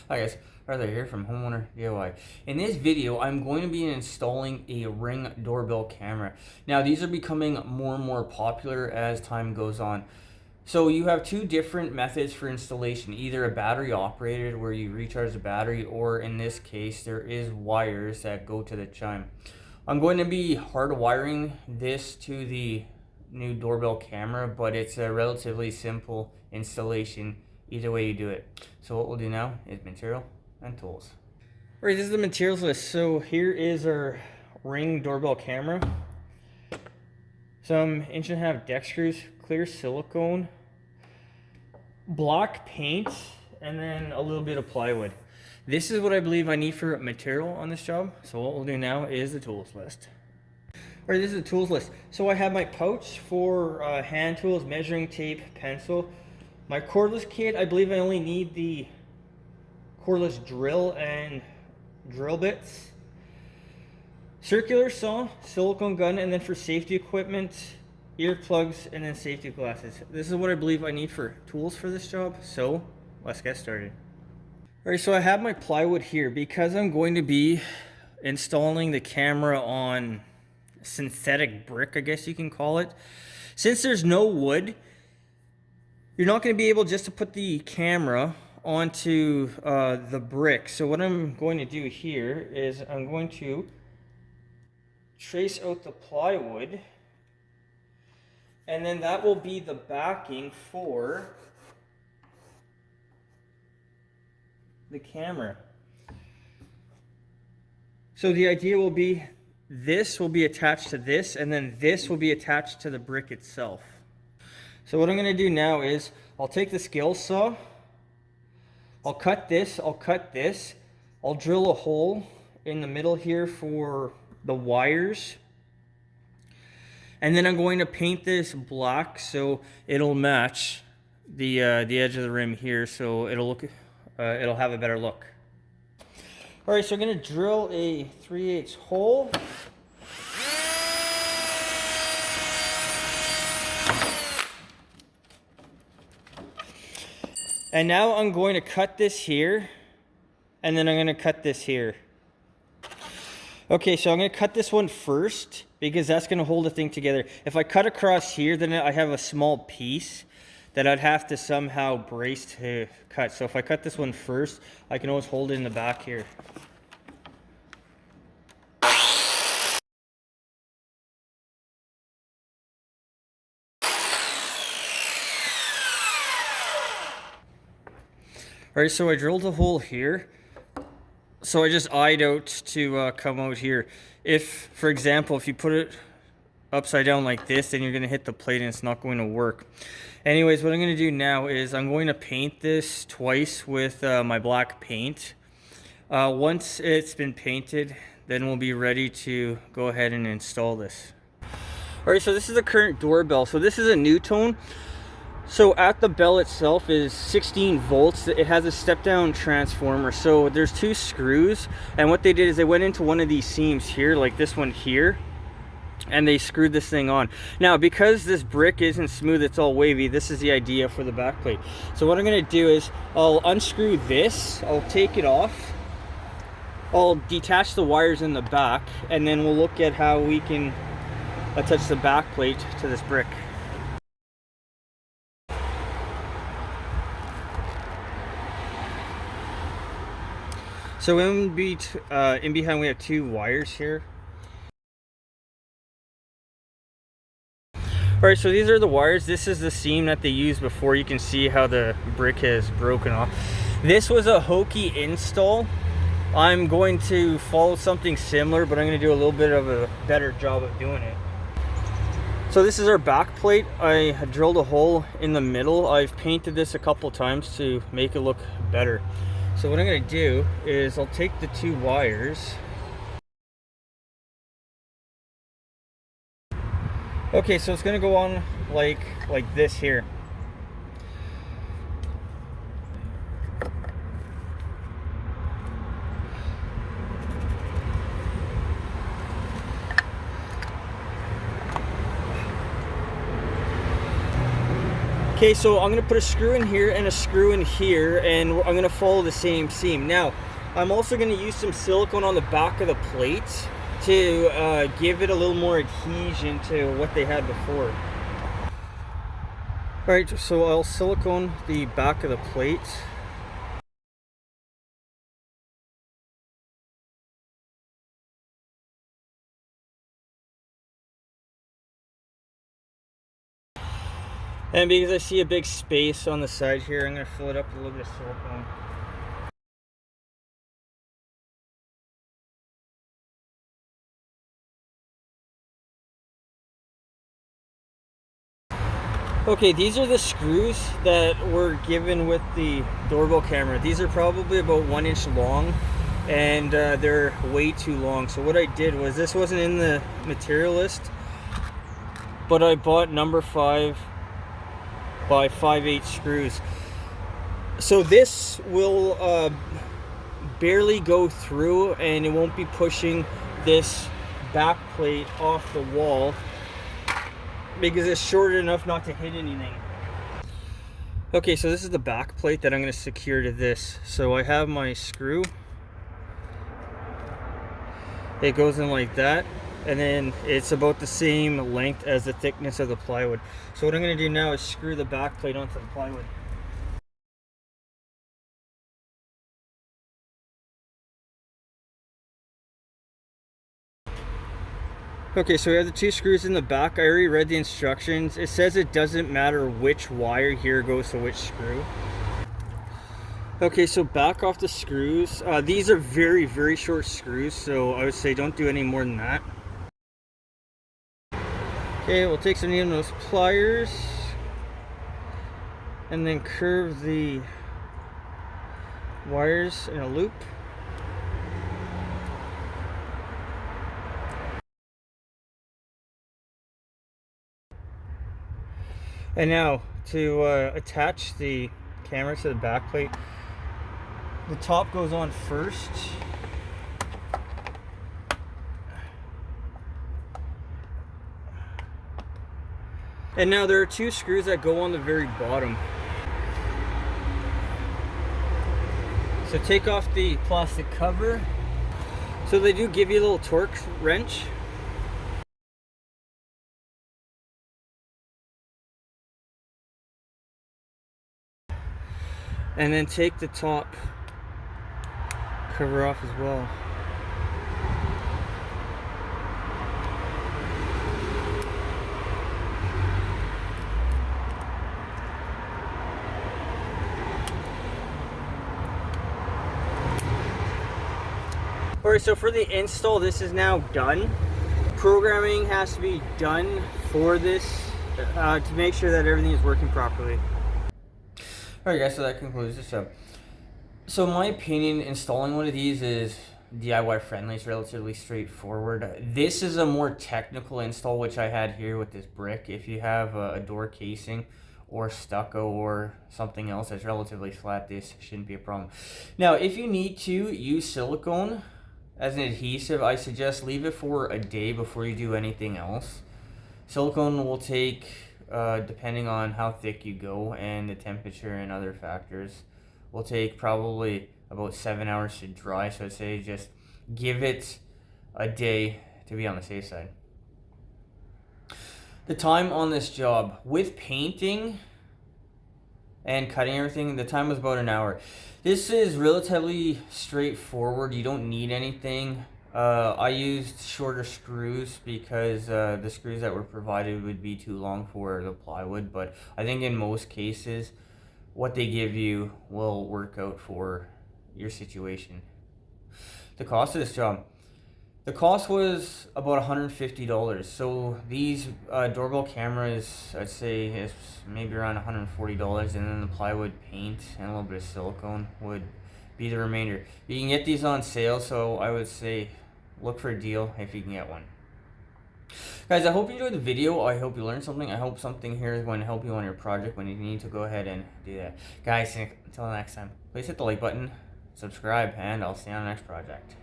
Hi guys, Arthur here from Homeowner DIY. In this video, I'm going to be installing a Ring doorbell camera. Now, these are becoming more and more popular as time goes on. So you have two different methods for installation, either a battery operated where you recharge the battery, or in this case, there is wires that go to the chime. I'm going to be hardwiring this to the new doorbell camera, but it's a relatively simple installation either way you do it. So what we'll do now is material and tools. All right, this is the materials list. So here is our Ring doorbell camera. Some 1.5" deck screws, clear silicone, black paint, and then a little bit of plywood. This is what I believe I need for material on this job. So what we'll do now is the tools list. All right, this is the tools list. So I have my pouch for hand tools, measuring tape, pencil. My cordless kit, I believe I only need the cordless drill and drill bits. Circular saw, silicone gun, and then for safety equipment, earplugs, and then safety glasses. This is what I believe I need for tools for this job, so let's get started. All right, so I have my plywood here because I'm going to be installing the camera on synthetic brick, I guess you can call it. Since there's no wood, you're not going to be able just to put the camera onto the brick. So what I'm going to do here is I'm going to trace out the plywood, and then that will be the backing for the camera. So the idea will be this will be attached to this, and then this will be attached to the brick itself. So what I'm going to do now is I'll take the scale saw, I'll cut this, I'll drill a hole in the middle here for the wires, and then I'm going to paint this black so it'll match the edge of the rim here, so it'll have a better look. All right, so I'm going to drill a 3/8 hole. And now I'm going to cut this here, and then I'm going to cut this here. Okay, so I'm going to cut this one first because that's going to hold the thing together. If I cut across here, then I have a small piece that I'd have to somehow brace to cut. So if I cut this one first, I can always hold it in the back here. All right, so I drilled a hole here. So I just eyed out to come out here. If, for example, if you put it upside down like this, then you're going to hit the plate and it's not going to work. Anyways, what I'm going to do now is I'm going to paint this twice with my black paint. Once it's been painted, then we'll be ready to go ahead and install this. All right, so this is the current doorbell. So this is a new tone. So at the bell itself is 16 volts. It has a step down transformer. So there's two screws, and what they did is they went into one of these seams here, like this one here, and they screwed this thing on. Now, because this brick isn't smooth, it's all wavy, this is the idea for the back plate. So what I'm going to do is I'll unscrew this, I'll take it off, I'll detach the wires in the back, and then we'll look at how we can attach the back plate to this brick. So in behind we have two wires here. Alright, so these are the wires. This is the seam that they used before. You can see how the brick has broken off. This was a hokey install. I'm going to follow something similar, but I'm going to do a little bit of a better job of doing it. So this is our back plate. I drilled a hole in the middle. I've painted this a couple times to make it look better. So what I'm going to do is I'll take the two wires. Okay, so it's going to go on like this here. Okay, so I'm gonna put a screw in here and a screw in here, and I'm gonna follow the same seam. Now, I'm also gonna use some silicone on the back of the plate to give it a little more adhesion to what they had before. All right, so I'll silicone the back of the plate. And because I see a big space on the side here, I'm gonna fill it up with a little bit of silicone. Okay, these are the screws that were given with the doorbell camera. These are probably about 1 inch long, and they're way too long. So what I did was, this wasn't in the material list, but I bought number 5 by 5/8 screws. So this will barely go through, and it won't be pushing this back plate off the wall, because it's short enough not to hit anything. Okay, so this is the back plate that I'm going to secure to this. So I have my screw. It goes in like that, and then it's about the same length as the thickness of the plywood. So what I'm going to do now is screw the back plate onto the plywood. Okay, so we have the 2 screws in the back. I already read the instructions. It says it doesn't matter which wire here goes to which screw. Okay, so back off the screws. These are very, very short screws, so I would say don't do any more than that. Okay, we'll take some of those pliers and then curve the wires in a loop. And now to attach the camera to the back plate, the top goes on first. And now there are 2 screws that go on the very bottom. So take off the plastic cover. So they do give you a little torque wrench. And then take the top cover off as well. Alright, so for the install, this is now done. Programming has to be done for this to make sure that everything is working properly. Alright guys, so that concludes this up. So in my opinion, installing one of these is DIY friendly. It's relatively straightforward. This is a more technical install, which I had here with this brick. If you have a door casing or stucco or something else that's relatively flat, this shouldn't be a problem. Now, if you need to use silicone as an adhesive, I suggest leave it for a day before you do anything else. Silicone will take, depending on how thick you go and the temperature and other factors, will take probably about 7 hours to dry. So I'd say just give it a day to be on the safe side. The time on this job, with painting and cutting everything, the time was about an hour. This is relatively straightforward. You don't need anything. I used shorter screws because the screws that were provided would be too long for the plywood, but I think in most cases what they give you will work out for your situation. The cost of this job. The cost was about $150. So these doorbell cameras, I'd say, is maybe around $140, and then the plywood paint and a little bit of silicone would be the remainder. You can get these on sale, so I would say look for a deal if you can get one. Guys, I hope you enjoyed the video. I hope you learned something. I hope something here is going to help you on your project when you need to go ahead and do that. Guys, until next time, please hit the like button, subscribe, and I'll see you on the next project.